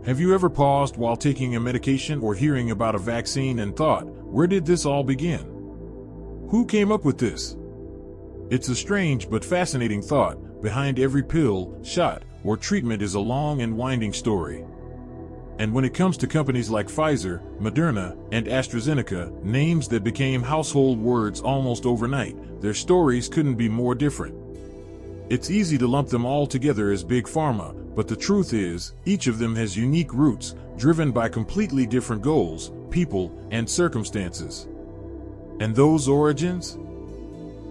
Have you ever paused while taking a medication or hearing about a vaccine and thought, where did this all begin? Who came up with this? It's a strange but fascinating thought. Behind every pill, shot, or treatment is a long and winding story. And when it comes to companies like Pfizer, Moderna, and AstraZeneca, names that became household words almost overnight, their stories couldn't be more different. It's easy to lump them all together as big pharma, but the truth is, each of them has unique roots, driven by completely different goals, people, and circumstances. And those origins?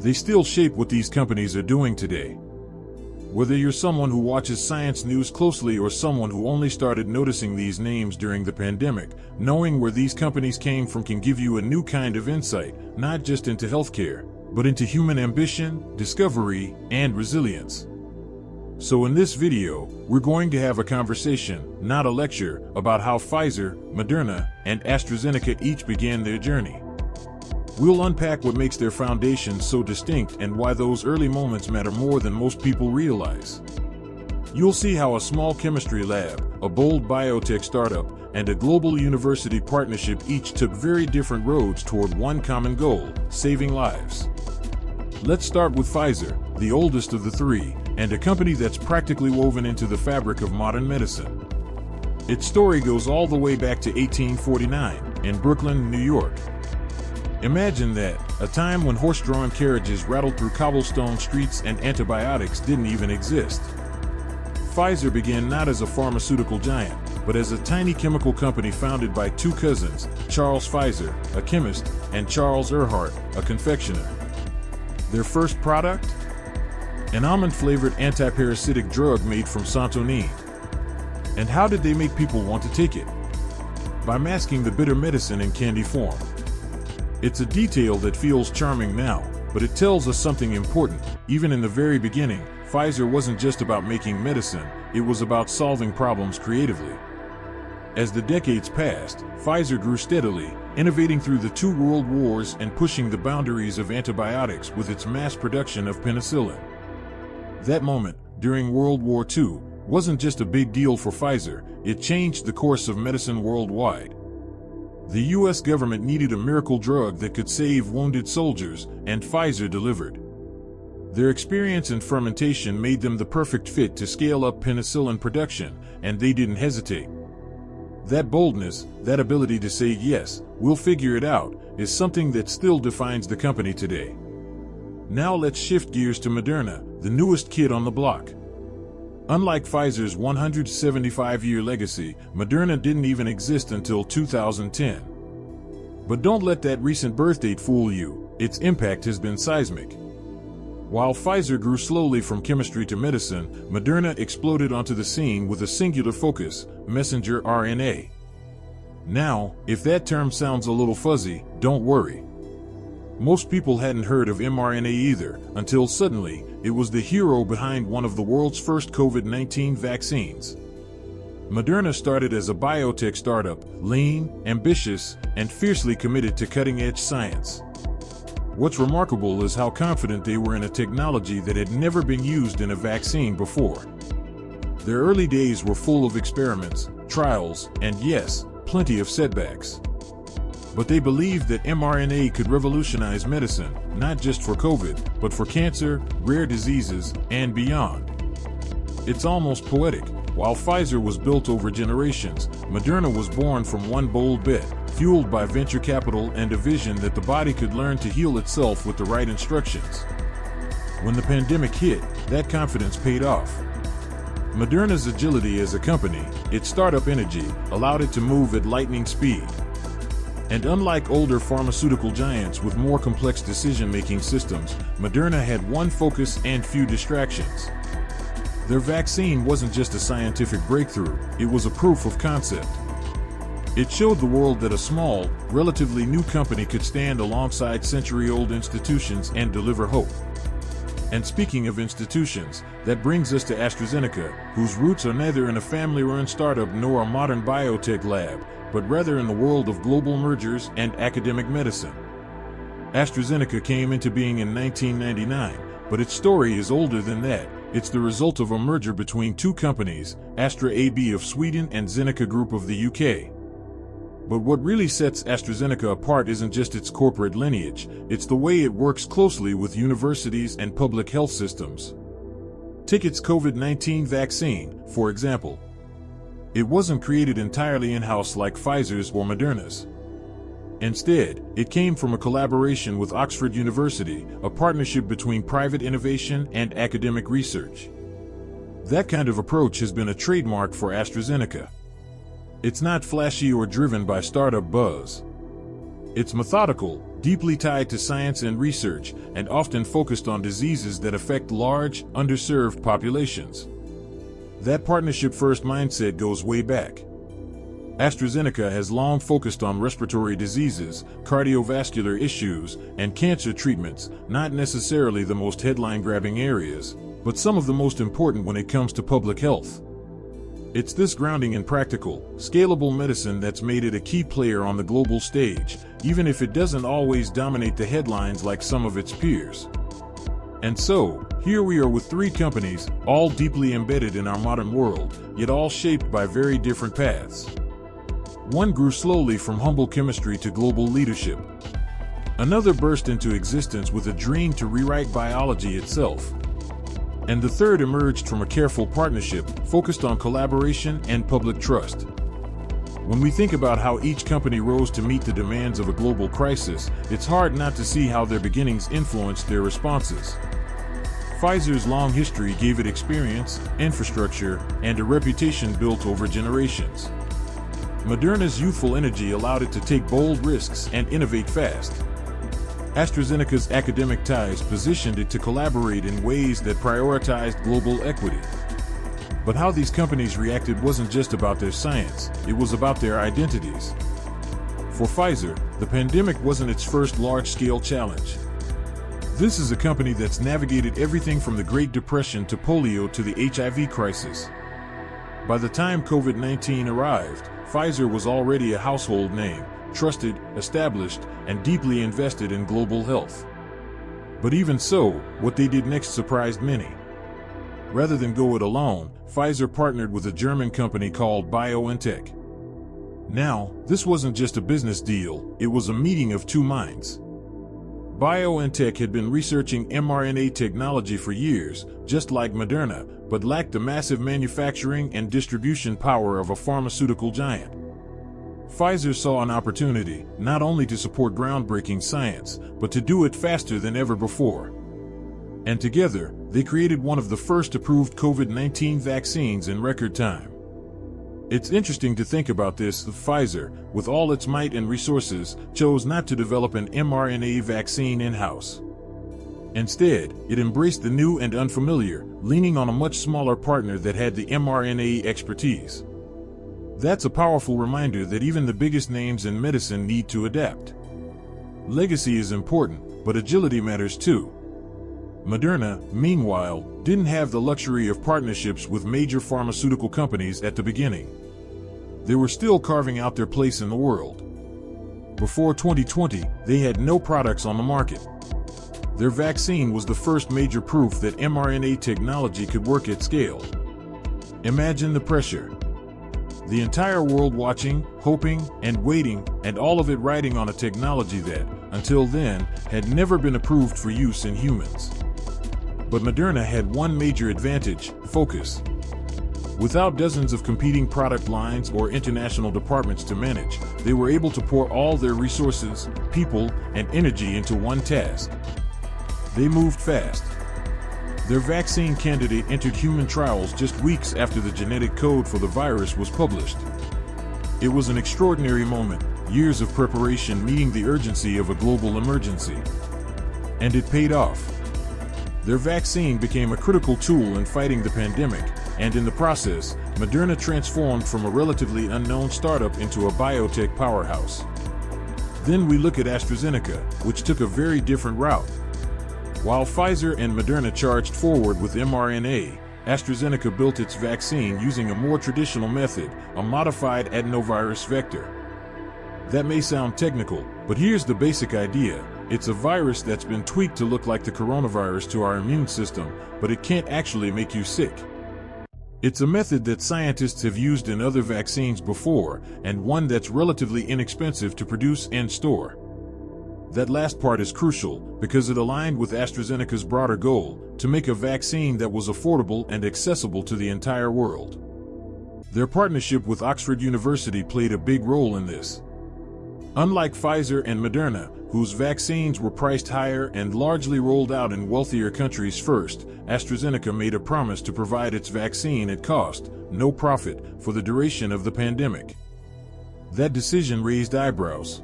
They still shape what these companies are doing today. Whether you're someone who watches science news closely or someone who only started noticing these names during the pandemic, knowing where these companies came from can give you a new kind of insight, not just into healthcare, but into human ambition, discovery, and resilience. So in this video, we're going to have a conversation, not a lecture, about how Pfizer, Moderna, and AstraZeneca each began their journey. We'll unpack what makes their foundations so distinct and why those early moments matter more than most people realize. You'll see how a small chemistry lab, a bold biotech startup, and a global university partnership each took very different roads toward one common goal: saving lives. Let's start with Pfizer, the oldest of the three, and a company that's practically woven into the fabric of modern medicine. Its story goes all the way back to 1849 in Brooklyn, New York. Imagine that, a time when horse-drawn carriages rattled through cobblestone streets and antibiotics didn't even exist. Pfizer began not as a pharmaceutical giant, but as a tiny chemical company founded by two cousins, Charles Pfizer, a chemist, and Charles Erhardt, a confectioner. Their first product? An almond-flavored antiparasitic drug made from santonine. And how did they make people want to take it? By masking the bitter medicine in candy form. It's a detail that feels charming now, but it tells us something important. Even in the very beginning, Pfizer wasn't just about making medicine, it was about solving problems creatively. As the decades passed, Pfizer grew steadily, innovating through the two world wars and pushing the boundaries of antibiotics with its mass production of penicillin. That moment, during World War II, wasn't just a big deal for Pfizer, it changed the course of medicine worldwide. The US government needed a miracle drug that could save wounded soldiers, and Pfizer delivered. Their experience in fermentation made them the perfect fit to scale up penicillin production, and they didn't hesitate. That boldness, that ability to say yes, we'll figure it out, is something that still defines the company today. Now let's shift gears to Moderna, the newest kid on the block. Unlike Pfizer's 175-year legacy, Moderna didn't even exist until 2010. But don't let that recent birth date fool you, its impact has been seismic. While Pfizer grew slowly from chemistry to medicine, Moderna exploded onto the scene with a singular focus: messenger RNA. Now, if that term sounds a little fuzzy, don't worry. Most people hadn't heard of mRNA either, until suddenly, it was the hero behind one of the world's first COVID-19 vaccines. Moderna started as a biotech startup, lean, ambitious, and fiercely committed to cutting-edge science. What's remarkable is how confident they were in a technology that had never been used in a vaccine before. Their early days were full of experiments, trials, and yes, plenty of setbacks. But they believed that mRNA could revolutionize medicine, not just for COVID, but for cancer, rare diseases, and beyond. It's almost poetic. While Pfizer was built over generations, Moderna was born from one bold bet, fueled by venture capital and a vision that the body could learn to heal itself with the right instructions. When the pandemic hit, that confidence paid off. Moderna's agility as a company, its startup energy, allowed it to move at lightning speed. And unlike older pharmaceutical giants with more complex decision-making systems, Moderna had one focus and few distractions. Their vaccine wasn't just a scientific breakthrough, it was a proof of concept. It showed the world that a small, relatively new company could stand alongside century-old institutions and deliver hope. And speaking of institutions, that brings us to AstraZeneca, whose roots are neither in a family-run startup nor a modern biotech lab, but rather in the world of global mergers and academic medicine. AstraZeneca came into being in 1999, but its story is older than that. It's the result of a merger between two companies, Astra AB of Sweden and Zeneca Group of the UK. But what really sets AstraZeneca apart isn't just its corporate lineage, it's the way it works closely with universities and public health systems. Take its COVID-19 vaccine, for example. It wasn't created entirely in-house like Pfizer's or Moderna's. Instead, it came from a collaboration with Oxford University, a partnership between private innovation and academic research. That kind of approach has been a trademark for AstraZeneca. It's not flashy or driven by startup buzz. It's methodical, deeply tied to science and research, and often focused on diseases that affect large, underserved populations. That partnership-first mindset goes way back. AstraZeneca has long focused on respiratory diseases, cardiovascular issues, and cancer treatments, not necessarily the most headline-grabbing areas, but some of the most important when it comes to public health. It's this grounding in practical, scalable medicine that's made it a key player on the global stage, even if it doesn't always dominate the headlines like some of its peers. And so, here we are with three companies, all deeply embedded in our modern world, yet all shaped by very different paths. One grew slowly from humble chemistry to global leadership. Another burst into existence with a dream to rewrite biology itself. And the third emerged from a careful partnership focused on collaboration and public trust. When we think about how each company rose to meet the demands of a global crisis, it's hard not to see how their beginnings influenced their responses. Pfizer's long history gave it experience, infrastructure, and a reputation built over generations. Moderna's youthful energy allowed it to take bold risks and innovate fast. AstraZeneca's academic ties positioned it to collaborate in ways that prioritized global equity. But how these companies reacted wasn't just about their science, it was about their identities. For Pfizer, the pandemic wasn't its first large-scale challenge. This is a company that's navigated everything from the Great Depression to polio to the HIV crisis. By the time COVID-19 arrived, Pfizer was already a household name, trusted, established, and deeply invested in global health. But even so, what they did next surprised many. Rather than go it alone, Pfizer partnered with a German company called BioNTech. Now, this wasn't just a business deal, it was a meeting of two minds. BioNTech had been researching mRNA technology for years, just like Moderna, but lacked the massive manufacturing and distribution power of a pharmaceutical giant. Pfizer saw an opportunity, not only to support groundbreaking science, but to do it faster than ever before. And together, they created one of the first approved COVID-19 vaccines in record time. It's interesting to think about this. Pfizer, with all its might and resources, chose not to develop an mRNA vaccine in-house. Instead, it embraced the new and unfamiliar, leaning on a much smaller partner that had the mRNA expertise. That's a powerful reminder that even the biggest names in medicine need to adapt. Legacy is important, but agility matters too. Moderna, meanwhile, didn't have the luxury of partnerships with major pharmaceutical companies at the beginning. They were still carving out their place in the world. Before 2020, they had no products on the market. Their vaccine was the first major proof that mRNA technology could work at scale. Imagine the pressure. The entire world watching, hoping, and waiting, and all of it riding on a technology that, until then, had never been approved for use in humans. But Moderna had one major advantage: focus. Without dozens of competing product lines or international departments to manage, they were able to pour all their resources, people, and energy into one task. They moved fast. Their vaccine candidate entered human trials just weeks after the genetic code for the virus was published. It was an extraordinary moment, years of preparation meeting the urgency of a global emergency. And it paid off. Their vaccine became a critical tool in fighting the pandemic, and in the process, Moderna transformed from a relatively unknown startup into a biotech powerhouse. Then we look at AstraZeneca, which took a very different route. While Pfizer and Moderna charged forward with mRNA, AstraZeneca built its vaccine using a more traditional method, a modified adenovirus vector. That may sound technical, but here's the basic idea. It's a virus that's been tweaked to look like the coronavirus to our immune system, but it can't actually make you sick. It's a method that scientists have used in other vaccines before, and one that's relatively inexpensive to produce and store. That last part is crucial because it aligned with AstraZeneca's broader goal to make a vaccine that was affordable and accessible to the entire world. Their partnership with Oxford University played a big role in this. Unlike Pfizer and Moderna, whose vaccines were priced higher and largely rolled out in wealthier countries first, AstraZeneca made a promise to provide its vaccine at cost, no profit, for the duration of the pandemic. That decision raised eyebrows.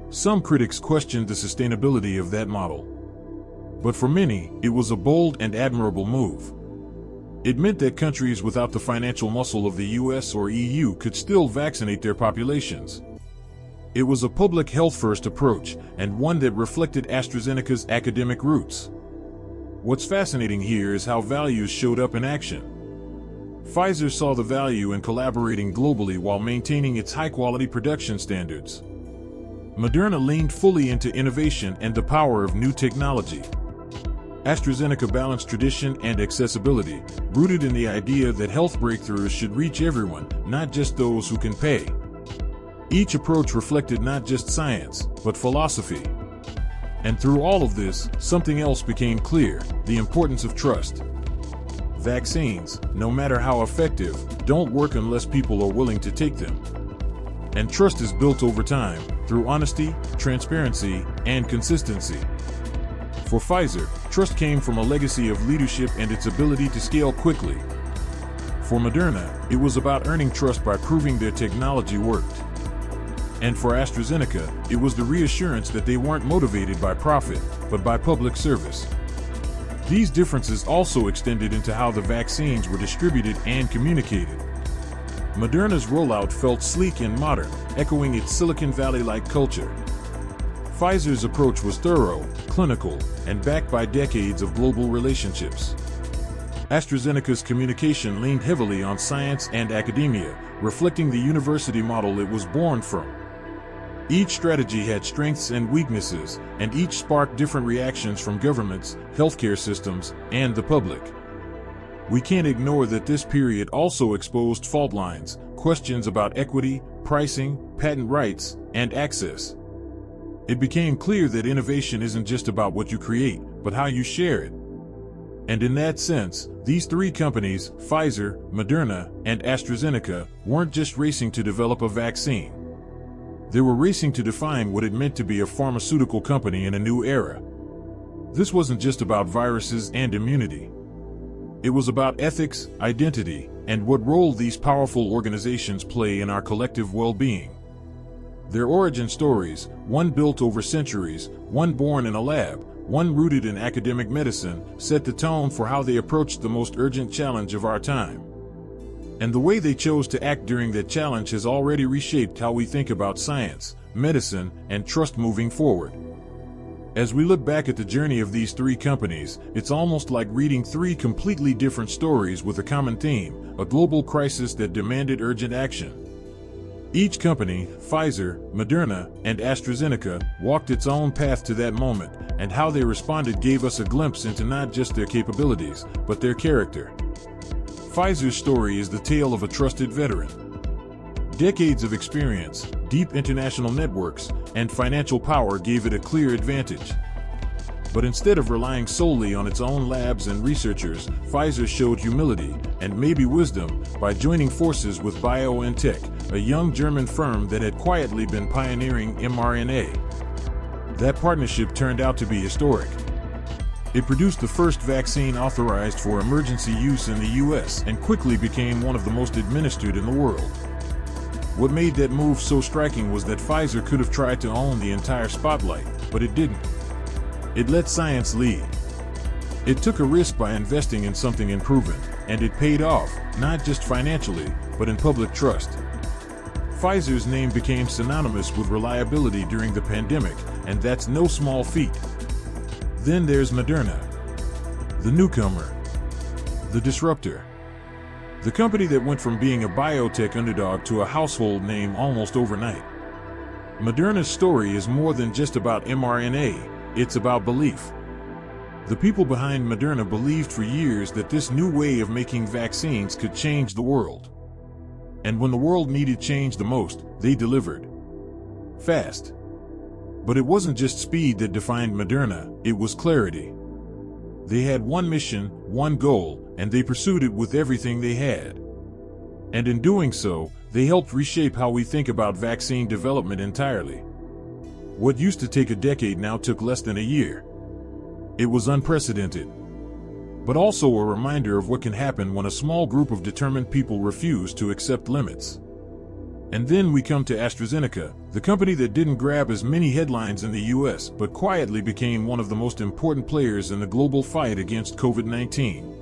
Some critics questioned the sustainability of that model. But for many, it was a bold and admirable move. It meant that countries without the financial muscle of the US or EU could still vaccinate their populations. It was a public health-first approach, and one that reflected AstraZeneca's academic roots. What's fascinating here is how values showed up in action. Pfizer saw the value in collaborating globally while maintaining its high-quality production standards. Moderna leaned fully into innovation and the power of new technology. AstraZeneca balanced tradition and accessibility, rooted in the idea that health breakthroughs should reach everyone, not just those who can pay. Each approach reflected not just science, but philosophy. And through all of this, something else became clear: the importance of trust. Vaccines, no matter how effective, don't work unless people are willing to take them. And trust is built over time, through honesty, transparency, and consistency. For Pfizer, trust came from a legacy of leadership and its ability to scale quickly. For Moderna, it was about earning trust by proving their technology worked. And for AstraZeneca, it was the reassurance that they weren't motivated by profit, but by public service. These differences also extended into how the vaccines were distributed and communicated. Moderna's rollout felt sleek and modern, echoing its Silicon Valley-like culture. Pfizer's approach was thorough, clinical, and backed by decades of global relationships. AstraZeneca's communication leaned heavily on science and academia, reflecting the university model it was born from. Each strategy had strengths and weaknesses, and each sparked different reactions from governments, healthcare systems, and the public. We can't ignore that this period also exposed fault lines, questions about equity, pricing, patent rights, and access. It became clear that innovation isn't just about what you create, but how you share it. And in that sense, these three companies, Pfizer, Moderna, and AstraZeneca, weren't just racing to develop a vaccine. They were racing to define what it meant to be a pharmaceutical company in a new era. This wasn't just about viruses and immunity. It was about ethics, identity, and what role these powerful organizations play in our collective well-being. Their origin stories, one built over centuries, one born in a lab, one rooted in academic medicine, set the tone for how they approached the most urgent challenge of our time. And the way they chose to act during that challenge has already reshaped how we think about science, medicine, and trust moving forward. As we look back at the journey of these three companies, it's almost like reading three completely different stories with a common theme: a global crisis that demanded urgent action. Each company, Pfizer, Moderna, and AstraZeneca, walked its own path to that moment, and how they responded gave us a glimpse into not just their capabilities, but their character. Pfizer's story is the tale of a trusted veteran. Decades of experience, deep international networks, and financial power gave it a clear advantage. But instead of relying solely on its own labs and researchers, Pfizer showed humility, and maybe wisdom, by joining forces with BioNTech, a young German firm that had quietly been pioneering mRNA. That partnership turned out to be historic. It produced the first vaccine authorized for emergency use in the US and quickly became one of the most administered in the world. What made that move so striking was that Pfizer could have tried to own the entire spotlight, but it didn't. It let science lead. It took a risk by investing in something unproven, and it paid off, not just financially, but in public trust. Pfizer's name became synonymous with reliability during the pandemic, and that's no small feat. Then there's Moderna, the newcomer, the disruptor. The company that went from being a biotech underdog to a household name almost overnight. Moderna's story is more than just about mRNA, it's about belief. The people behind Moderna believed for years that this new way of making vaccines could change the world. And when the world needed change the most, they delivered. Fast. But it wasn't just speed that defined Moderna, it was clarity. They had one mission, one goal, and they pursued it with everything they had. And in doing so, they helped reshape how we think about vaccine development entirely. What used to take a decade now took less than a year. It was unprecedented. But also a reminder of what can happen when a small group of determined people refuse to accept limits. And then we come to AstraZeneca, the company that didn't grab as many headlines in the US but quietly became one of the most important players in the global fight against COVID-19.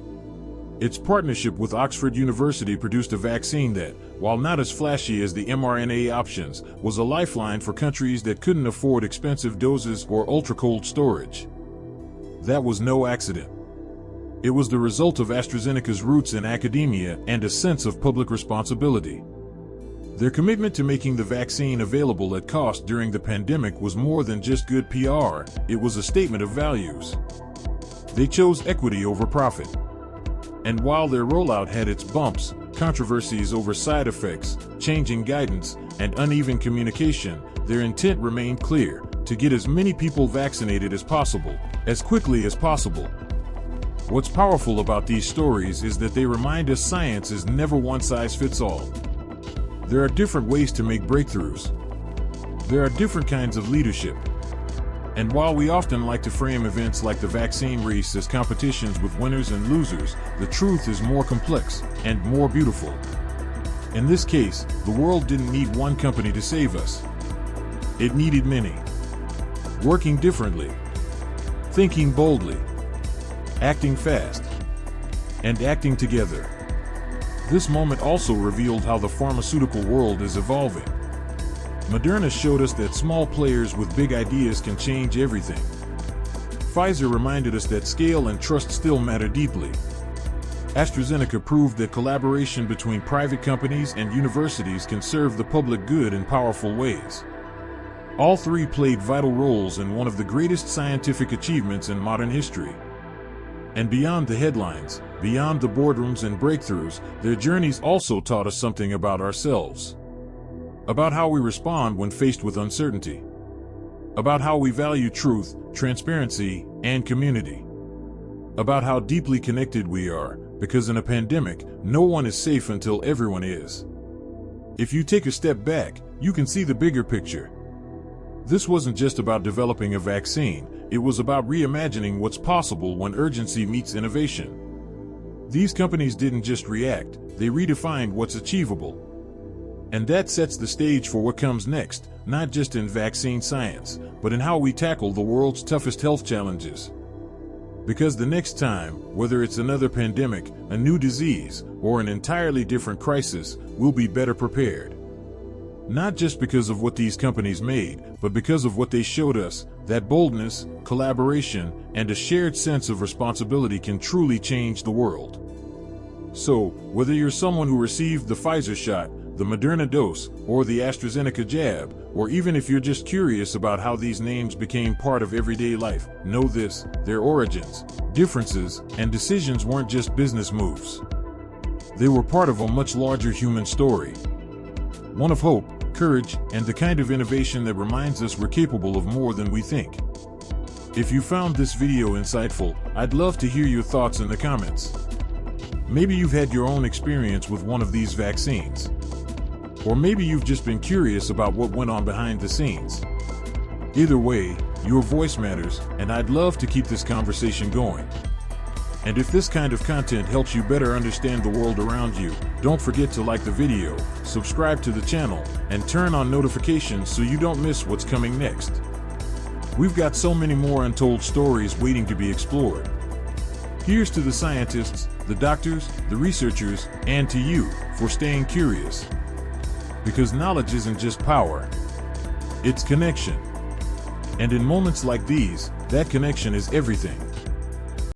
Its partnership with Oxford University produced a vaccine that, while not as flashy as the mRNA options, was a lifeline for countries that couldn't afford expensive doses or ultra-cold storage. That was no accident. It was the result of AstraZeneca's roots in academia and a sense of public responsibility. Their commitment to making the vaccine available at cost during the pandemic was more than just good PR, it was a statement of values. They chose equity over profit. And while their rollout had its bumps, controversies over side effects, changing guidance, and uneven communication, their intent remained clear: to get as many people vaccinated as possible, as quickly as possible. What's powerful about these stories is that they remind us science is never one size fits all. There are different ways to make breakthroughs. There are different kinds of leadership. And while we often like to frame events like the vaccine race as competitions with winners and losers, the truth is more complex and more beautiful. In this case, the world didn't need one company to save us. It needed many. Working differently. Thinking boldly. Acting fast. And acting together. This moment also revealed how the pharmaceutical world is evolving. Moderna showed us that small players with big ideas can change everything. Pfizer reminded us that scale and trust still matter deeply. AstraZeneca proved that collaboration between private companies and universities can serve the public good in powerful ways. All three played vital roles in one of the greatest scientific achievements in modern history. And beyond the headlines, beyond the boardrooms and breakthroughs, their journeys also taught us something about ourselves. About how we respond when faced with uncertainty. About how we value truth, transparency, and community. About how deeply connected we are, because in a pandemic, no one is safe until everyone is. If you take a step back, you can see the bigger picture. This wasn't just about developing a vaccine, it was about reimagining what's possible when urgency meets innovation. These companies didn't just react, they redefined what's achievable. And that sets the stage for what comes next, not just in vaccine science, but in how we tackle the world's toughest health challenges. Because the next time, whether it's another pandemic, a new disease, or an entirely different crisis, we'll be better prepared. Not just because of what these companies made, but because of what they showed us, that boldness, collaboration, and a shared sense of responsibility can truly change the world. So, whether you're someone who received the Pfizer shot, the Moderna dose, or the AstraZeneca jab, or even if you're just curious about how these names became part of everyday life, know this: their origins, differences, and decisions weren't just business moves. They were part of a much larger human story. One of hope, courage, and the kind of innovation that reminds us we're capable of more than we think. If you found this video insightful, I'd love to hear your thoughts in the comments. Maybe you've had your own experience with one of these vaccines. Or maybe you've just been curious about what went on behind the scenes. Either way, your voice matters, and I'd love to keep this conversation going. And if this kind of content helps you better understand the world around you, don't forget to like the video, subscribe to the channel, and turn on notifications so you don't miss what's coming next. We've got so many more untold stories waiting to be explored. Here's to the scientists, the doctors, the researchers, and to you for staying curious. Because knowledge isn't just power, it's connection. And in moments like these, that connection is everything.